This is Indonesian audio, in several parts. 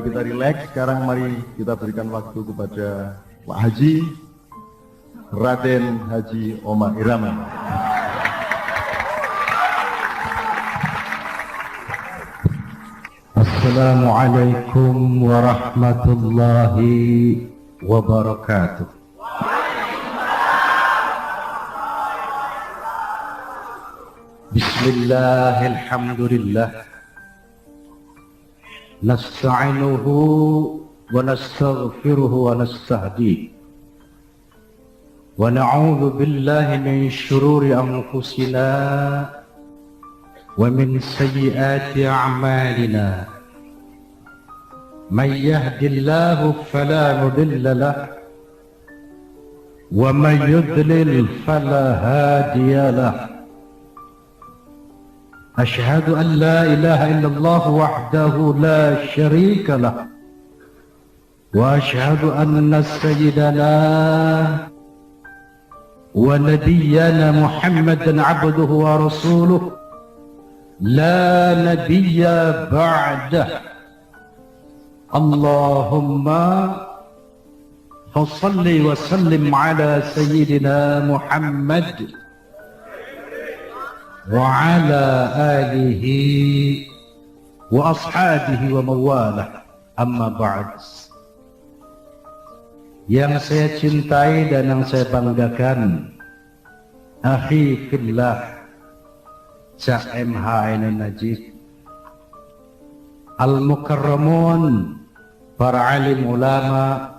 mari kita rileks. Sekarang mari kita berikan waktu kepada Pak Haji Raden Haji Omar Irama. Assalamualaikum warahmatullahi wabarakatuh. Bismillah, alhamdulillah, nasta'inuhu wa nastaghfiruhu wa nastahdihi wa na'udzu billahi min syururi anfusina wa min sayyiati a'malina. Man yahdihillahu fala mudilla lahu wa man yudlil fala hadiya lahu. أشهد أن لا إله إلا الله وحده لا شريك له وأشهد أن سيدنا ونبينا محمدا عبده ورسوله لا نبي بعده. اللهم فصل وسلم على سيدنا محمد وعلى آله وأصحابه ومواله. Amma ba'd. Yang saya cintai dan yang saya banggakan, akhi fillah Cak MH Ainun Najib, al-mukarramun, para alim ulama,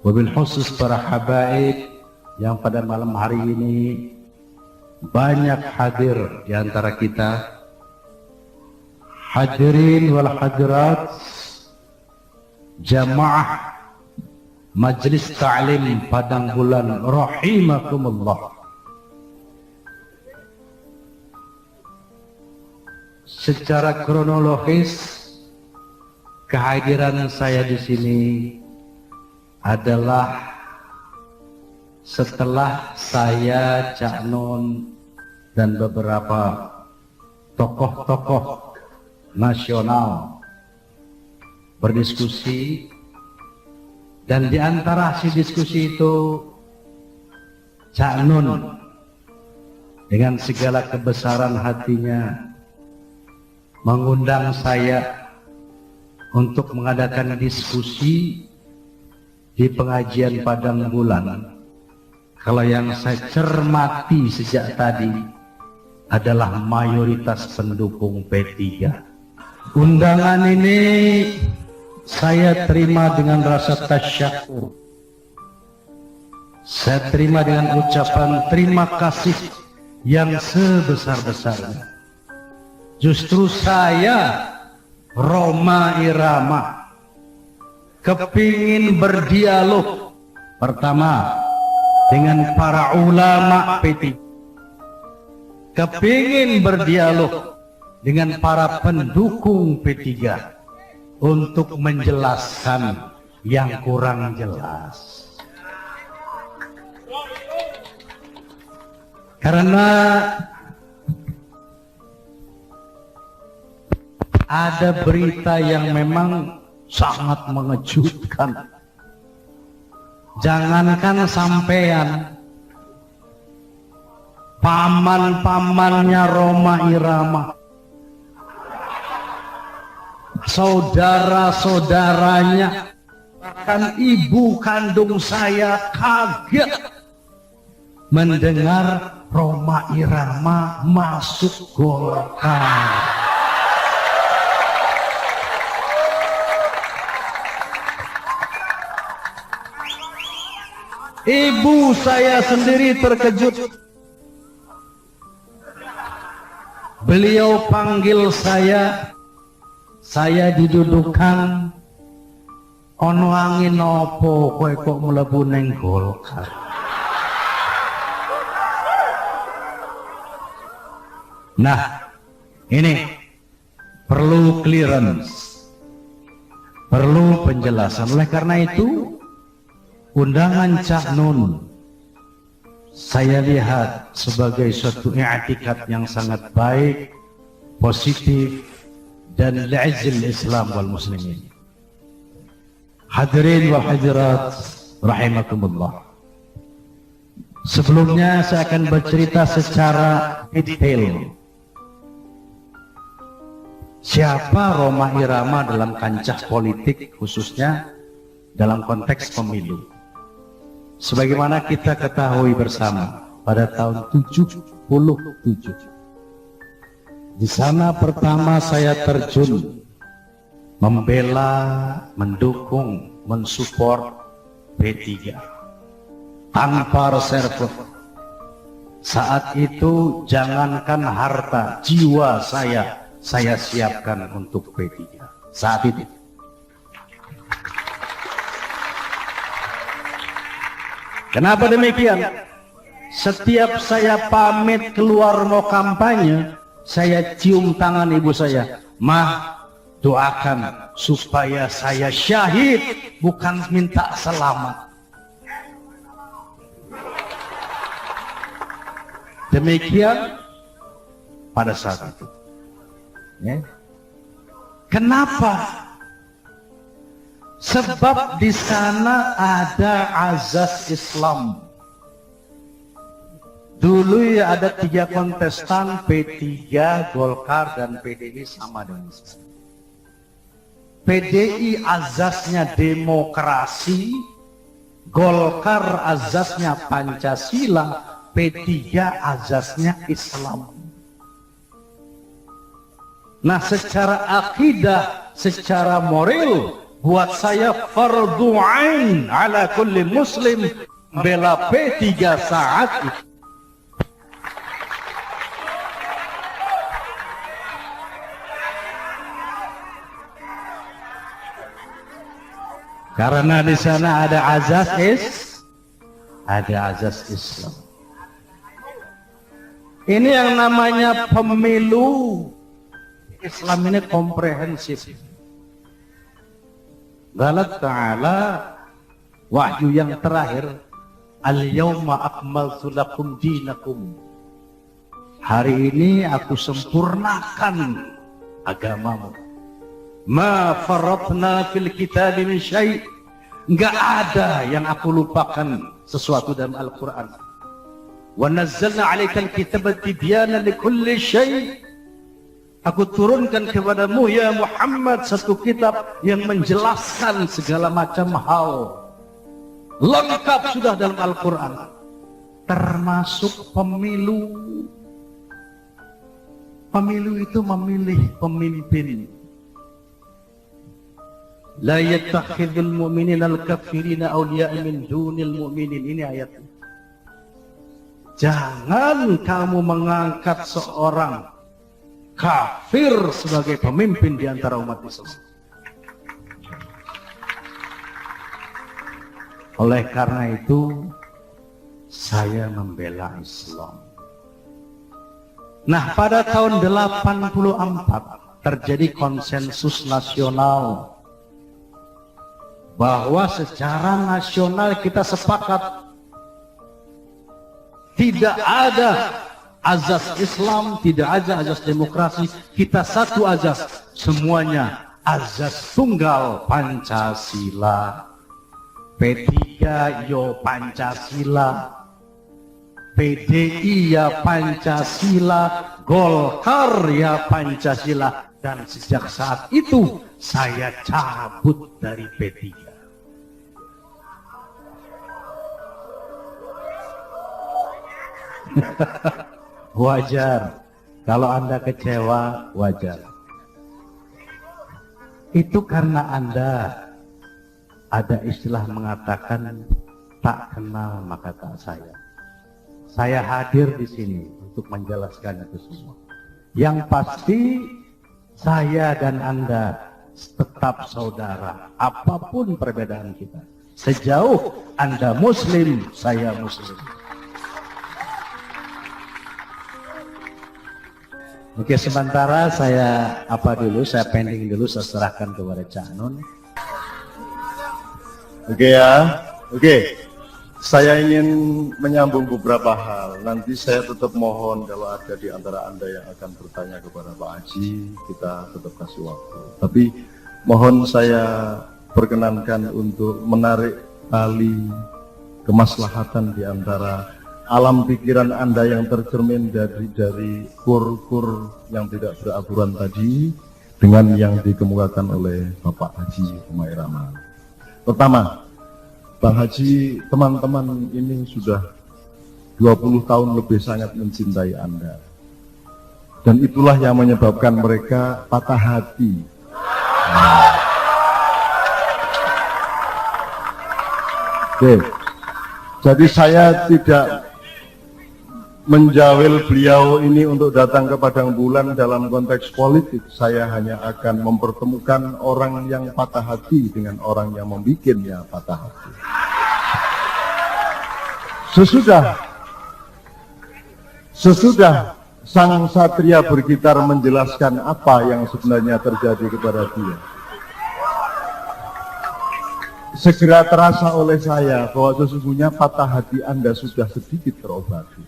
wabil khusus para habaib yang pada malam hari ini banyak hadir di antara kita. Hadirin wal hadirat, jamaah Majlis Ta'lim Padang Bulan rahimakumullah. Secara kronologis kehadiran saya di sini adalah setelah saya, Cak Nun, dan beberapa tokoh-tokoh nasional berdiskusi, dan di antara hasil diskusi itu Cak Nun dengan segala kebesaran hatinya mengundang saya untuk mengadakan diskusi di pengajian Padang Bulan. Kalau yang saya cermati sejak tadi adalah mayoritas pendukung P3. Undangan ini saya terima dengan rasa tasyakur. Saya terima dengan ucapan terima kasih yang sebesar-besarnya. Justru saya, Roma Irama, kepingin berdialog pertama dengan para ulama P3, kepingin berdialog dengan para pendukung P3 untuk menjelaskan yang kurang jelas. Karena ada berita yang memang sangat mengejutkan. Jangankan sampean, paman-pamannya Roma Irama, saudara-saudaranya, bahkan ibu kandung saya kaget mendengar Roma Irama masuk Golkar. Ibu saya sendiri terkejut. Beliau panggil saya didudukkan, ono angin opo kowe kok mlebu ning Golkar. Nah, ini perlu clearance, perlu penjelasan. Oleh karena itu, undangan Cak Nun saya lihat sebagai suatu i'tikad yang sangat baik, positif, dan li'izil Islam wal muslimin. Hadirin wa hadirat rahimakumullah. Sebelumnya saya akan bercerita secara detail siapa Rhoma Irama dalam kancah politik, khususnya dalam konteks pemilu. Sebagaimana kita ketahui bersama, pada tahun 77 di sana pertama saya terjun membela, mendukung, mensupport P3 tanpa reserve. Saat itu jangankan harta, jiwa saya siapkan untuk P3 saat itu. Kenapa demikian? Setiap saya pamit keluar mau kampanye, saya cium tangan ibu saya, "Mah, doakan supaya saya syahid, bukan minta selamat." Demikian pada saat itu. Ya. Kenapa? Sebab di sana ada azas Islam. Dulu ya ada 3 kontestan, P3, Golkar, dan PDI sama dengan saya. PDI azasnya demokrasi, Golkar azasnya Pancasila, P3 azasnya Islam. Nah, secara akidah, secara moral, buat saya fardu ain ala kulli muslim bela P3 saat itu. Karena di sana ada azas Islam. Ini yang namanya pemilu Islam ini komprehensif. Allah Ta'ala wahyu yang terakhir, al-yawma akmaltu lakum dinakum. Hari ini aku sempurnakan agamamu. Ma faratna fil kitab min syai'. Enggak ada yang aku lupakan sesuatu dalam Al-Quran. Wa nazzalna 'alaikal kitaba tibyana likulli syai'. Aku turunkan kepadamu ya Muhammad satu kitab yang menjelaskan segala macam hal. Lengkap sudah dalam Al-Quran. Termasuk pemilu. Pemilu itu memilih pemimpin. La yattakhidul mu'minina al-kafirina awliya'a min dunil mu'minin. Ini ayatnya. Jangan kamu mengangkat seorang kafir sebagai pemimpin di antara umat Islam. Oleh karena itu, saya membela Islam. Nah, pada tahun 84 terjadi konsensus nasional bahwa secara nasional kita sepakat tidak ada azas Islam, tidak ada azas demokrasi, kita satu azas, semuanya azas tunggal Pancasila. P3 yo Pancasila, PDI ya Pancasila, Golkar ya Pancasila, dan sejak saat itu saya cabut dari P3. Wajar kalau Anda kecewa, wajar. Itu karena Anda ada istilah mengatakan tak kenal maka tak sayang. Saya hadir di sini untuk menjelaskan itu semua. Yang pasti saya dan Anda tetap saudara, apapun perbedaan kita. Sejauh Anda Muslim, saya Muslim. Oke, sementara saya saya pending dulu, saya serahkan kepada Cak Nun. Oke ya, oke. Saya ingin menyambung beberapa hal. Nanti saya tetap mohon kalau ada di antara Anda yang akan bertanya kepada Pak Haji, kita tetap kasih waktu. Tapi mohon saya perkenankan untuk menarik tali kemaslahatan di antara alam pikiran Anda yang tercermin dari kur-kur yang tidak beraturan tadi dengan yang dikemukakan oleh Bapak Haji Rhoma Irama. Pertama, Bang Haji, teman-teman ini sudah 20 tahun lebih sangat mencintai Anda. Dan itulah yang menyebabkan mereka patah hati. Oke. Jadi saya tidak menjawel beliau ini untuk datang ke Padang Bulan dalam konteks politik. Saya hanya akan mempertemukan orang yang patah hati dengan orang yang membikinnya patah hati. Sesudah sang satria bergitar menjelaskan apa yang sebenarnya terjadi kepada dia, segera terasa oleh saya bahwa sesungguhnya patah hati Anda sudah sedikit terobati.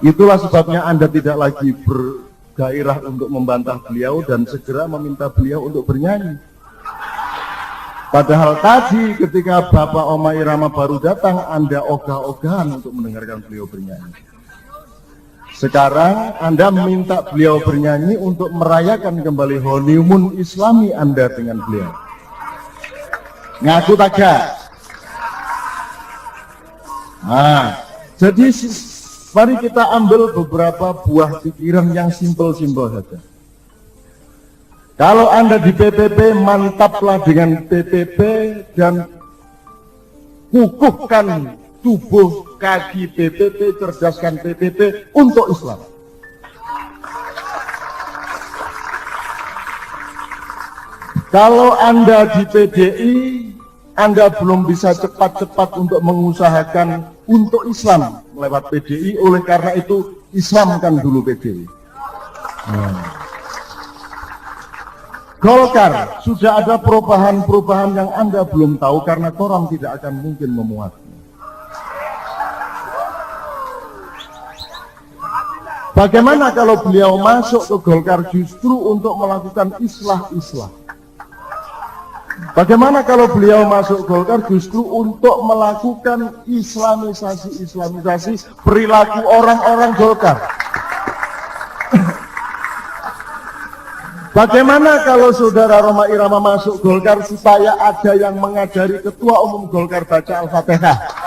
Itulah sebabnya Anda tidak lagi bergairah untuk membantah beliau dan segera meminta beliau untuk bernyanyi. Padahal tadi ketika Bapak Rhoma Irama baru datang, Anda ogah-ogahan untuk mendengarkan beliau bernyanyi. Sekarang Anda meminta beliau bernyanyi untuk merayakan kembali honeymoon Islami Anda dengan beliau. Ngaku tagak. Jadi mari kita ambil beberapa buah pikiran yang simpel-simpel saja. Kalau Anda di PPP, mantaplah dengan PPP dan kukuhkan tubuh kaki PPP, cerdaskan PPP untuk Islam. Kalau Anda di PDI, Anda belum bisa cepat-cepat untuk mengusahakan untuk Islam lewat PDI, oleh karena itu Islamkan dulu PDI. Golkar, sudah ada perubahan-perubahan yang Anda belum tahu karena koran tidak akan mungkin memuatnya. Bagaimana kalau beliau masuk ke Golkar justru untuk melakukan islah-islah? Bagaimana kalau beliau masuk Golkar justru untuk melakukan islamisasi perilaku orang-orang Golkar? Bagaimana kalau saudara Rhoma Irama masuk Golkar supaya ada yang mengajari ketua umum Golkar baca Al-Fatihah?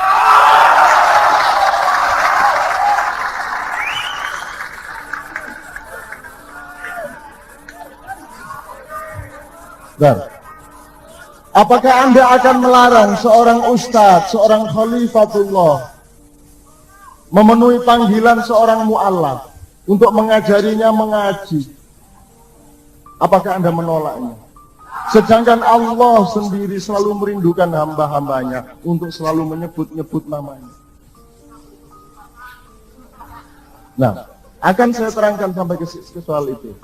Dan apakah Anda akan melarang seorang ustadz, seorang khalifatullah memenuhi panggilan seorang mu'allaf untuk mengajarinya mengaji? Apakah Anda menolaknya? Sedangkan Allah sendiri selalu merindukan hamba-hambanya untuk selalu menyebut-nyebut namanya. Nah, akan saya terangkan sampai ke soal itu.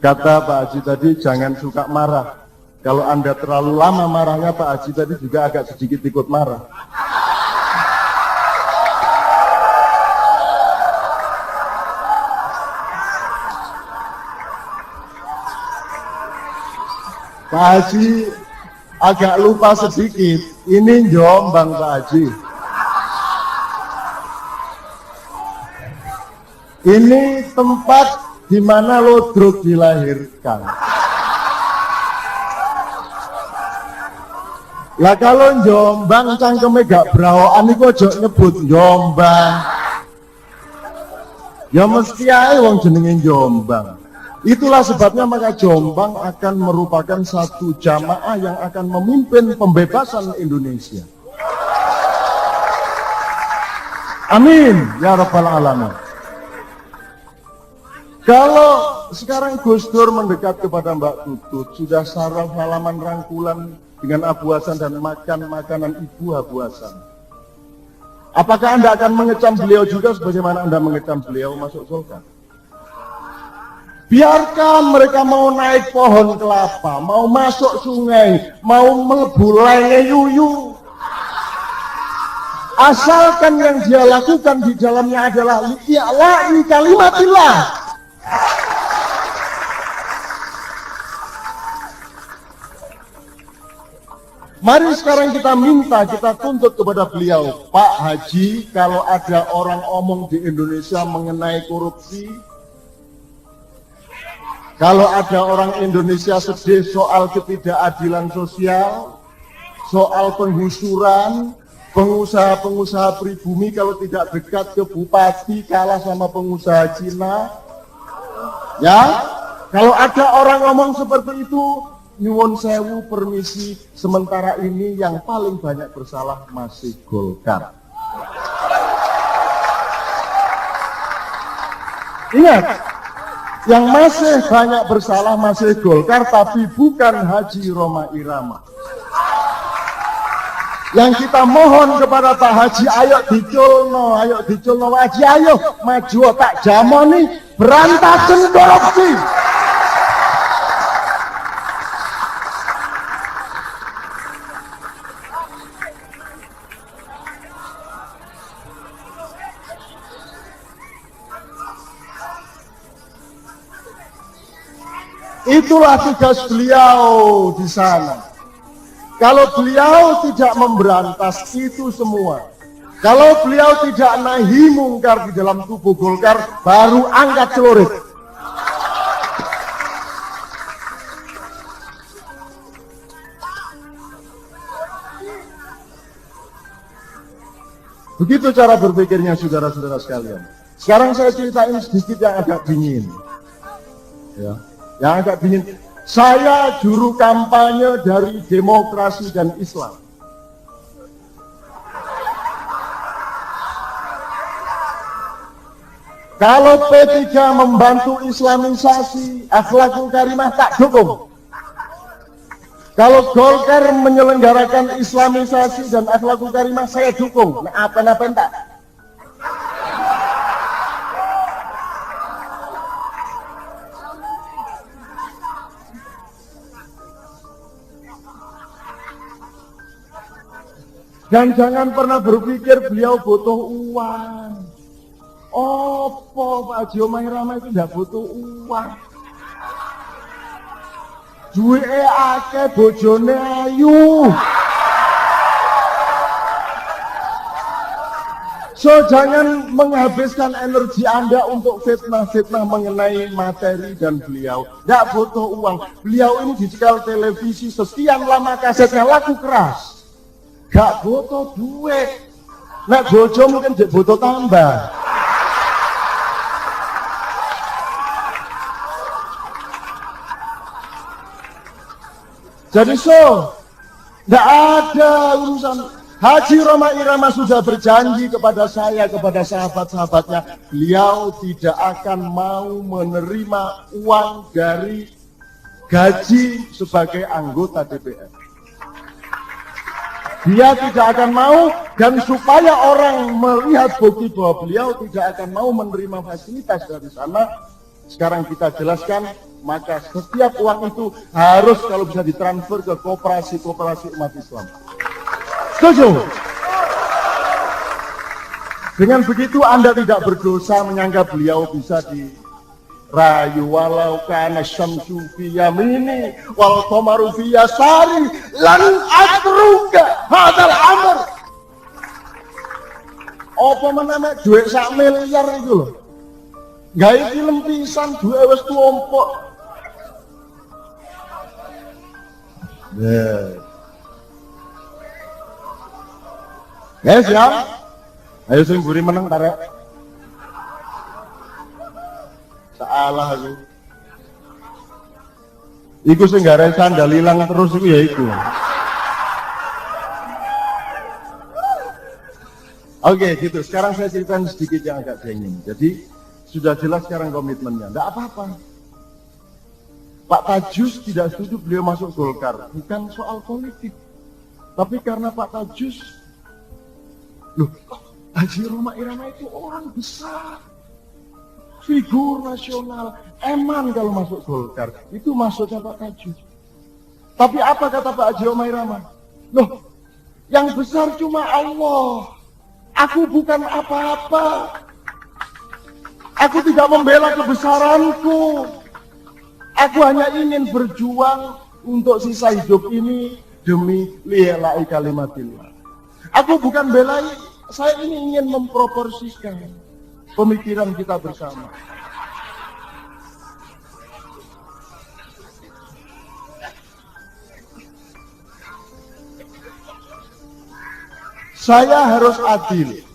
Kata Pak Haji tadi, jangan suka marah. Kalau Anda terlalu lama marahnya, Pak Haji tadi juga agak sedikit ikut marah. Pak Haji agak lupa sedikit, ini Jombang Pak Haji. Ini tempat di mana Lodruk dilahirkan. Lah kalau Jombang cangkeme gak brawokan iku aja nyebut Jombang. Ya mesti ae wong jenenge Jombang. Itulah sebabnya maka Jombang akan merupakan satu jamaah yang akan memimpin pembebasan Indonesia. Amin ya rabbal alamin. Kalau sekarang Gus Dur mendekat kepada Mbak Tutut, sudah saraf halaman rangkulan dengan Abu Hasan dan makan makanan Ibu Abu Hasan. Apakah Anda akan mengecam beliau juga sebagaimana Anda mengecam beliau masuk Golkar? Biarkan mereka mau naik pohon kelapa, mau masuk sungai, mau melebu lenge yuyu. Asalkan yang dia lakukan di dalamnya adalah li'la'i kalimatillah. Mari sekarang kita minta, kita tuntut kepada beliau, Pak Haji, kalau ada orang omong di Indonesia mengenai korupsi, kalau ada orang Indonesia sedih soal ketidakadilan sosial, soal penggusuran, pengusaha-pengusaha pribumi kalau tidak dekat ke bupati kalah sama pengusaha Cina, ya, kalau ada orang ngomong seperti itu, nyuwun sewu permisi, sementara ini yang paling banyak bersalah masih Golkar. Ingat, yang masih banyak bersalah masih Golkar, tapi bukan Haji Rhoma Irama. Yang kita mohon kepada Pak Haji, ayo diculno Haji, ayo maju tak jamoni, berantakan korupsi. Itulah tugas beliau di sana. Kalau beliau tidak memberantas itu semua, kalau beliau tidak nahi mungkar di dalam tubuh Golkar, baru angkat celurit. Begitu cara berpikirnya saudara-saudara sekalian. Sekarang saya ceritain sedikit yang agak dingin. Ya. Yang agak dingin, saya juru kampanye dari demokrasi dan Islam. Kalau P3 membantu islamisasi, akhlakul karimah tak dukung. Kalau Golkar menyelenggarakan islamisasi dan akhlakul karimah, saya dukung. Nah, apa-apa tak. Dan jangan pernah berpikir beliau butuh uang. Opo Pak Haji Rhoma Irama itu tidak butuh uang. Duwe akeh, bojone ayu. So jangan menghabiskan energi Anda untuk fitnah-fitnah mengenai materi dan beliau. Tidak butuh uang. Beliau ini dicekal televisi, sekian lama kasetnya laku keras. Gak butuh duit. Nek bojo mungkin butuh tambah. Jadi tidak ada urusan. Haji Rhoma Irama sudah berjanji kepada saya, kepada sahabat-sahabatnya, beliau tidak akan mau menerima uang dari gaji sebagai anggota DPR. Dia tidak akan mau, dan supaya orang melihat bukti bahwa beliau tidak akan mau menerima fasilitas dari sana, sekarang kita jelaskan, maka setiap uang itu harus kalau bisa ditransfer ke koperasi-koperasi umat Islam. Setuju? Dengan begitu Anda tidak berdosa menyangka beliau bisa dirayu, walau kana syamsu fi yamini wal qamaru fi yasari lan atruka hadzal amr. Apa meneh dhuwit 1 miliar itu lho. Gawe film pisan duwe wis tumpuk. Yes ya. Ayo sing mburi meneng tarek. Salah aku. Iku sing gare sandal ilang terus iku ya iku. Oke, gitu. Sekarang saya ceritakan sedikit yang agak dingin. Jadi sudah jelas sekarang komitmennya. Tidak apa-apa. Pak Tajus tidak setuju beliau masuk Golkar. Bukan soal politik. Tapi karena Pak Tajus, loh, Haji Rhoma Irama itu orang besar. Figur nasional. Eman kalau masuk Golkar. Itu maksudnya Pak Tajus. Tapi apa kata Pak Haji Rhoma Irama? Loh, yang besar cuma Allah. Aku bukan apa-apa. Aku tidak membela kebesaranku. Aku hanya ingin berjuang untuk sisa hidup ini demi li'la'i kalimatillah. Aku bukan belai, saya ini ingin memproporsikan pemikiran kita bersama. Saya harus adil.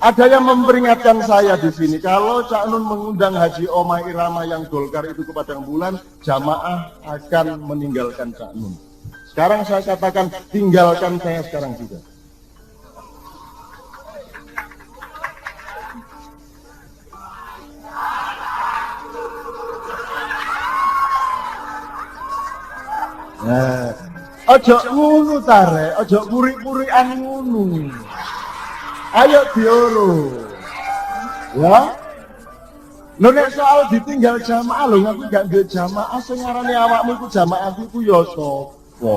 Ada yang memperingatkan saya di sini, kalau Cak Nun mengundang Haji Omah Irama yang Golkar itu ke Padang Bulan, jamaah akan meninggalkan Cak Nun. Sekarang saya katakan, tinggalkan saya sekarang juga. Nah, ojo ngunu tare, ojo puri-purian ngunu. Ayo diolo, ya. Lo nek soal ditinggal jamaah, lo ngaku gak ada jamaah, sing ngarani awakmu iku jamaah iku ya sapa?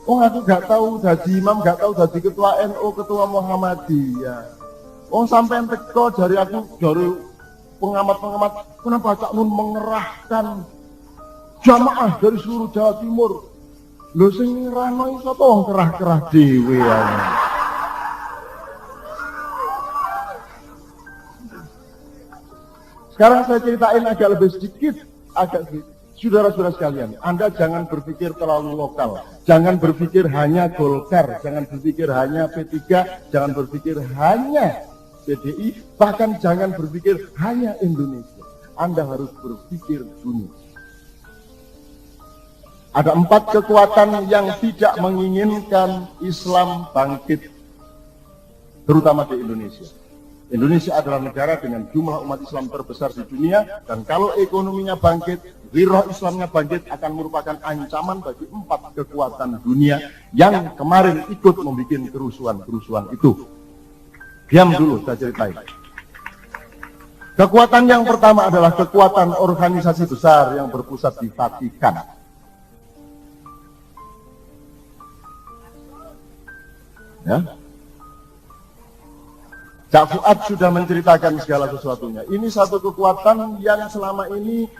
Oh, aku gak tahu dadi imam, gak tahu dadi ketua NU, ketua Muhammadiyah. Oh, sampai teko dari aku, dari pengamat-pengamat, kenapa Cak Nun mengerahkan jamaah dari seluruh Jawa Timur? Lho sing ngerahno iso to wong kerah-kerah dhewe ya. Sekarang saya ceritain agak lebih sedikit, saudara-saudara sekalian, Anda jangan berpikir terlalu lokal, jangan berpikir hanya Golkar, jangan berpikir hanya P3, jangan berpikir hanya PDI, bahkan jangan berpikir hanya Indonesia. Anda harus berpikir dunia. Ada 4 kekuatan yang tidak menginginkan Islam bangkit, terutama di Indonesia. Indonesia adalah negara dengan jumlah umat Islam terbesar di dunia, dan kalau ekonominya bangkit, wirah Islamnya bangkit, akan merupakan ancaman bagi 4 kekuatan dunia yang kemarin ikut membuat kerusuhan-kerusuhan itu. Diam dulu, saya ceritain. Kekuatan yang pertama adalah kekuatan organisasi besar yang berpusat di Vatikan. Ya. Cak Fuad sudah menceritakan segala sesuatunya. Ini satu kekuatan yang selama ini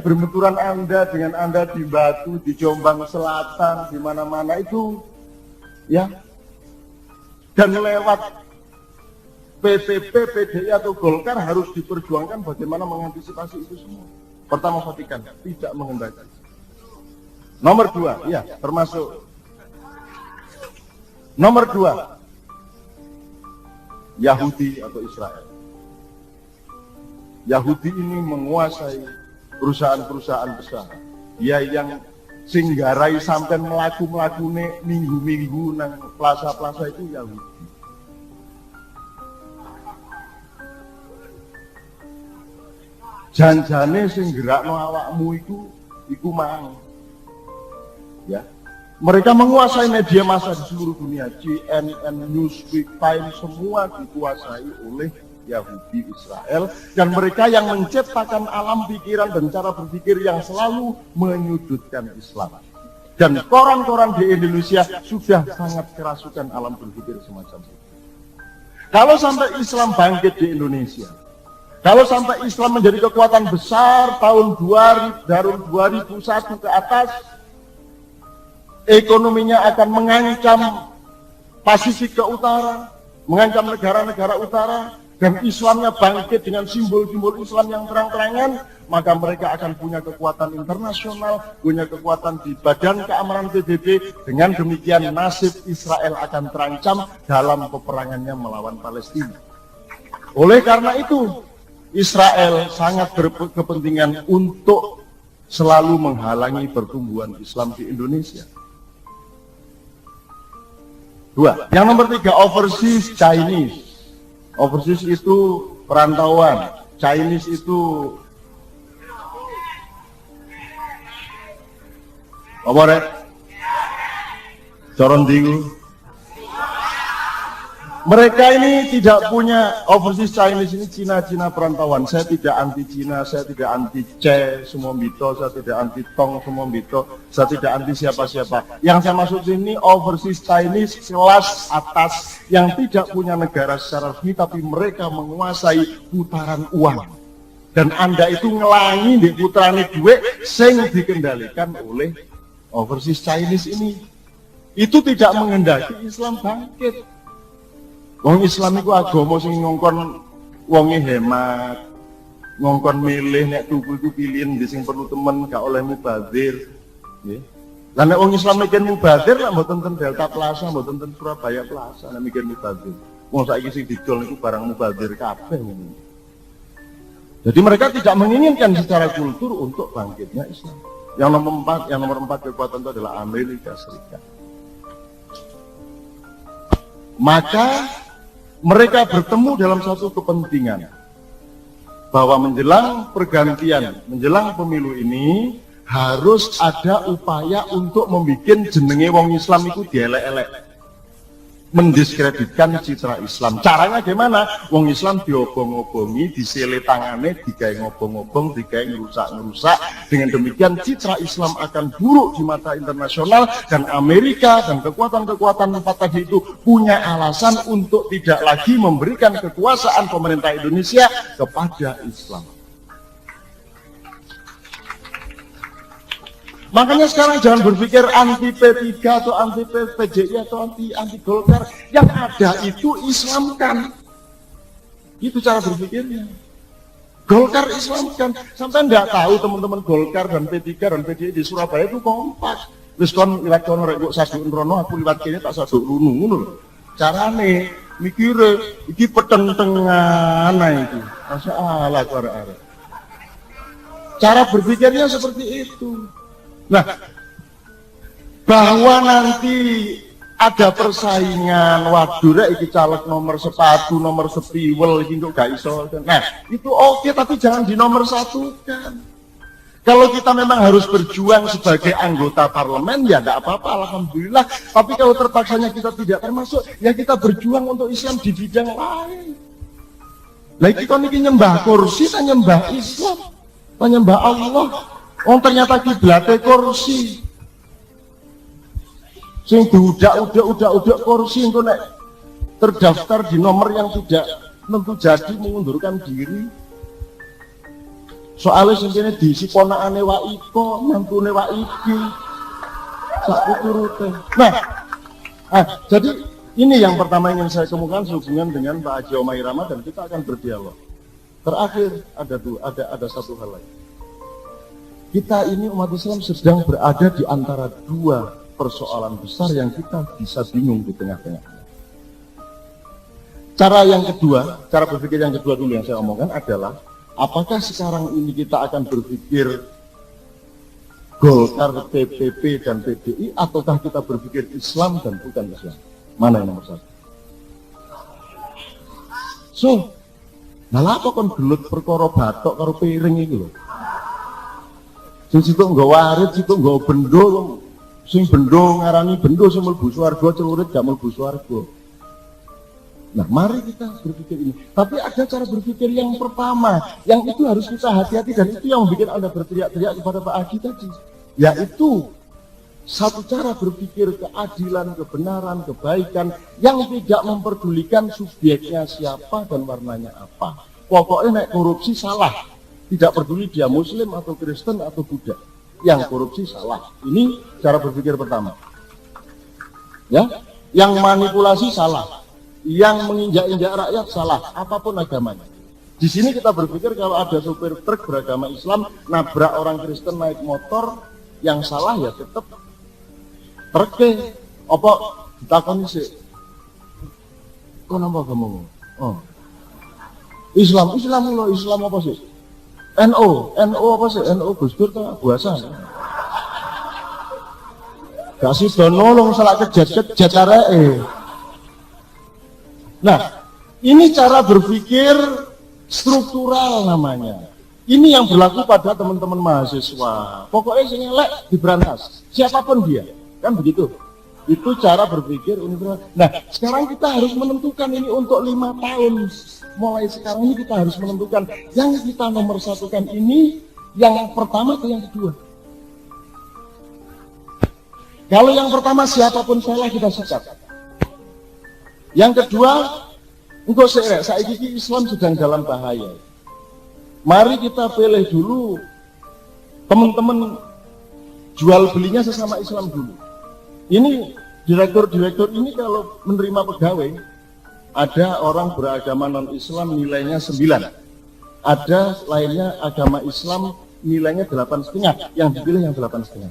berbenturan Anda dengan Anda di Batu, di Jombang Selatan, di mana-mana itu, ya. Dan lewat PTP, PDI atau Golkar harus diperjuangkan bagaimana mengantisipasi itu semua. Pertama, Vatikan tidak menghendaki. Nomor 2, ya, termasuk. Nomor 2, Yahudi atau Israel. Yahudi ini menguasai perusahaan-perusahaan besar. Dia yang singgarai sampai melaku-melakune minggu-minggu nang plaza-plaza itu Yahudi. Janjane sing gerakno awakmu iku mang. Ya. Mereka menguasai media massa di seluruh dunia, CNN, Newsweek, Time, semua dikuasai oleh Yahudi Israel, dan mereka yang menciptakan alam pikiran dan cara berpikir yang selalu menyudutkan Islam. Dan koran-koran di Indonesia sudah sangat kerasukan alam berpikir semacam itu. Kalau sampai Islam bangkit di Indonesia, kalau sampai Islam menjadi kekuatan besar tahun 2001 ke atas, ekonominya akan mengancam Pasifik ke utara, mengancam negara-negara utara, dan Islamnya bangkit dengan simbol-simbol Islam yang terang-terangan, maka mereka akan punya kekuatan internasional, punya kekuatan di Badan Keamanan PBB. Dengan demikian nasib Israel akan terancam dalam peperangannya melawan Palestina. Oleh karena itu, Israel sangat berkepentingan untuk selalu menghalangi pertumbuhan Islam di Indonesia. 2. Yang nomor 3, overseas Chinese. Overseas itu perantauan, Chinese itu apa rek? Coron dingu. Mereka ini tidak punya overseas Chinese, ini Cina-Cina perantauan. Saya tidak anti Cina, saya tidak anti Che semua bito, saya tidak anti Tong semua bito, saya tidak anti siapa-siapa. Yang saya maksud ini overseas Chinese kelas atas yang tidak punya negara secara resmi, tapi mereka menguasai putaran uang. Dan Anda itu ngelangi di putrane duit sing dikendalikan oleh overseas Chinese ini. Itu tidak menghendaki Islam bangkit. Wong Islam itu agama sing ngongkon wonge hemat, ngongkon milih nek tuku iku pilihin di sing perlu temen gak oleh mubazir. Nggih. Lah nek wong Islam mikir mubazir lak mboten ten Delta Plaza, mboten ten Surabaya Plaza nek mikir mubazir. Wong saiki sing didol niku barang mubazir kabeh ngono. Jadi mereka tidak menginginkan secara kultur untuk bangkitnya Islam. Yang nomor 4 kekuatan itu adalah Amerika Serikat. Maka mereka bertemu dalam satu kepentingan bahwa menjelang pergantian, menjelang pemilu ini harus ada upaya untuk membuat jenenge wong Islam itu dielek-elek, mendiskreditkan citra Islam. Caranya gimana? Wong Islam diobong-obongi, disele tangane, digawe ngobong-ngobong, digawe ngerusak-ngerusak. Dengan demikian citra Islam akan buruk di mata internasional, dan Amerika dan kekuatan-kekuatan empat tadi itu punya alasan untuk tidak lagi memberikan kekuasaan pemerintah Indonesia kepada Islam. Makanya sekarang jangan berpikir anti P3 atau anti PJI atau anti Golkar. Yang ada itu Islamkan. Itu cara berpikirnya. Golkar Islamkan. Sampai enggak tahu teman-teman Golkar dan P3 dan PJI di Surabaya itu kompak. Terus kon liwat kono rek kok saduk rono, aku liwat kene tak saduk runu ngono lho. Carane mikire iki peteng-tengan itu. Masyaallah arek-arek. Cara berpikirnya seperti itu. Nah, bahwa nanti ada persaingan, waduh rek iki caleg nomor sepatu, nomor sepiwel iki kok gak iso. Nah, itu oke, tapi jangan dinomor satukan. Kalau kita memang harus berjuang sebagai anggota parlemen, ya tidak apa-apa, alhamdulillah. Tapi kalau terpaksanya kita tidak termasuk, ya kita berjuang untuk Islam di bidang lain. Lagi kon iki nyembah kursi, tak nyembah Islam, tak nyembah Allah. Oh ternyata kiblate kursi. Sing diudak kursi itu nek terdaftar di nomor yang tidak tentu jadi mengundurkan diri. Soalnya sini diisi ponakane Wak Iko, mantune Wak Iki. Sak piturute. Nah, jadi ini yang pertama yang saya kemukakan sehubungan dengan Pak Haji Omai Rama, dan kita akan berdialog. Terakhir ada satu hal lagi. Kita ini umat Islam sedang berada di antara dua persoalan besar yang kita bisa bingung di tengah-tengah. Cara berpikir yang kedua dulu yang saya omongkan adalah, apakah sekarang ini kita akan berpikir Golkar, PPP, dan PDI, ataukah kita berpikir Islam dan bukan Islam? Mana yang nomor satu? So, nah apa kon gelut perkara batok karo piring iki lho. Sing situ nggo warit, situ nggo bendo, sing bendo ngarani bendo sing mlebu swarga, celurit gak mlebu swarga. Nah, mari kita berpikir ini. Tapi ada cara berpikir yang pertama, yang itu harus kita hati-hati, dan itu yang membuat Anda berteriak-teriak kepada Pak Adi tadi. Yaitu satu cara berpikir keadilan, kebenaran, kebaikan yang tidak memperdulikan subjeknya siapa dan warnanya apa. Pokoknya nek korupsi salah. Tidak peduli dia Muslim atau Kristen atau Buddha, yang korupsi salah. Ini cara berpikir pertama. Ya, yang manipulasi salah, yang menginjak-injak rakyat salah, apapun agamanya. Di sini kita berpikir kalau ada supir truk beragama Islam nabrak orang Kristen naik motor, yang salah ya tetap truknya. Apa ditakoni sih? Kok napa kamu? Oh, Islam apa sih? NO apa sih? NO Gus Dur tak buasa. Gak sih nolong salah kejat areke. Nah, ini cara berpikir struktural namanya. Ini yang berlaku pada teman-teman mahasiswa. Pokoknya sing elek diberantas, siapapun dia. Kan begitu. Itu cara berpikir universitas. Nah, sekarang kita harus menentukan ini untuk 5 tahun. Mulai sekarang ini kita harus menentukan yang kita nomor satukan ini, yang pertama atau yang kedua. Kalau yang pertama siapapun salah kita sekat. Yang kedua, untuk saiki Islam sedang dalam bahaya. Mari kita pilih dulu teman-teman jual belinya sesama Islam dulu. Ini direktur-direktur ini kalau menerima pegawai, ada orang beragama non-Islam nilainya 9, ada lainnya agama Islam nilainya 8,5, yang dipilih yang 8,5.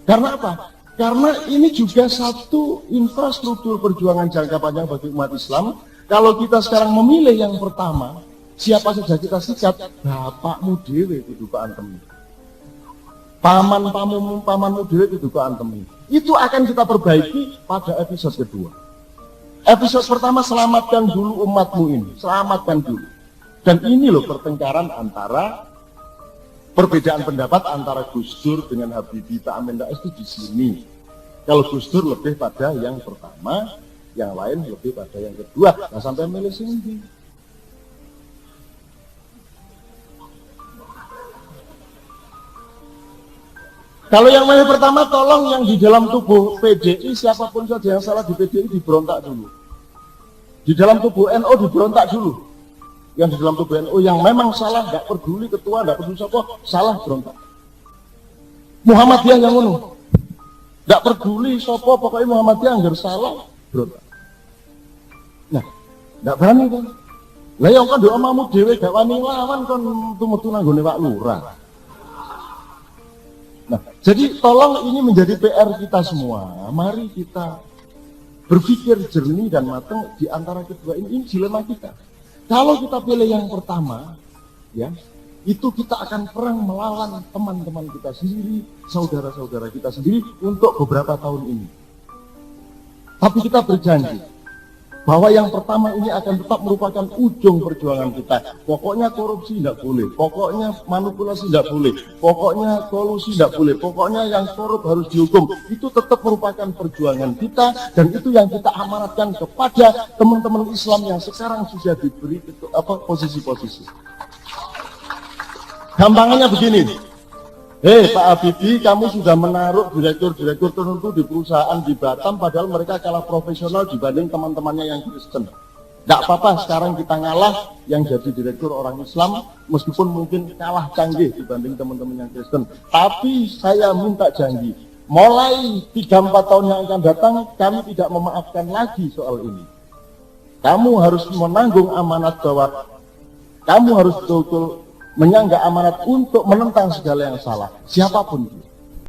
Karena apa? Karena ini juga satu infrastruktur perjuangan jangka panjang bagi umat Islam. Kalau kita sekarang memilih yang pertama, siapa saja kita sikat, bapakmu dewe kudu antemi, pamanmu dewe kudu antemi. Itu akan kita perbaiki pada episode kedua. Episode pertama, selamatkan dulu umatmu ini, selamatkan dulu. Dan ini loh pertengkaran antara, perbedaan pendapat antara Gus Dur dengan Habibie Pak Amin Rais itu di sini. Kalau Gus Dur lebih pada yang pertama, yang lain lebih pada yang kedua. Nah sampai milih sini. Kalau yang milih pertama, tolong yang di dalam tubuh PDI, siapapun saja yang salah di PDI diberontak dulu. Di dalam tubuh NU diberontak dulu. Yang di dalam tubuh NU yang memang salah, nggak peduli ketua, nggak peduli siapa, salah berontak. Muhammadiyah yang ngono, nggak peduli siapa, pokoknya Muhammadiyah nggak salah berontak. Nah, nggak berani kan? Lah yang kan doa mamu dewe gak wani lawan kan metu nanggone Pak Lurah. Nah, jadi tolong ini menjadi PR kita semua. Mari kita berpikir jernih dan matang di antara kedua ini dilema kita. Kalau kita pilih yang pertama, ya, itu kita akan perang melawan teman-teman kita sendiri, saudara-saudara kita sendiri untuk beberapa tahun ini. Tapi kita berjanji bahwa yang pertama ini akan tetap merupakan ujung perjuangan kita. Pokoknya korupsi tidak boleh, pokoknya manipulasi tidak boleh, pokoknya kolusi tidak boleh, pokoknya yang korup harus dihukum. Itu tetap merupakan perjuangan kita, dan itu yang kita amanatkan kepada teman-teman Islam yang sekarang sudah diberi posisi-posisi. Gampangannya begini, Pak Habibie, kamu sudah menaruh direktur-direktur tertentu di perusahaan di Batam, padahal mereka kalah profesional dibanding teman-temannya yang Kristen. Tidak apa-apa, sekarang kita ngalah yang jadi direktur orang Islam, meskipun mungkin kalah canggih dibanding teman-teman yang Kristen. Tapi saya minta janji, mulai 3-4 tahun yang akan datang, kami tidak memaafkan lagi soal ini. Kamu harus menanggung amanat bahwa kamu harus betul-betul menyangga amanat untuk menentang segala yang salah, siapapun itu.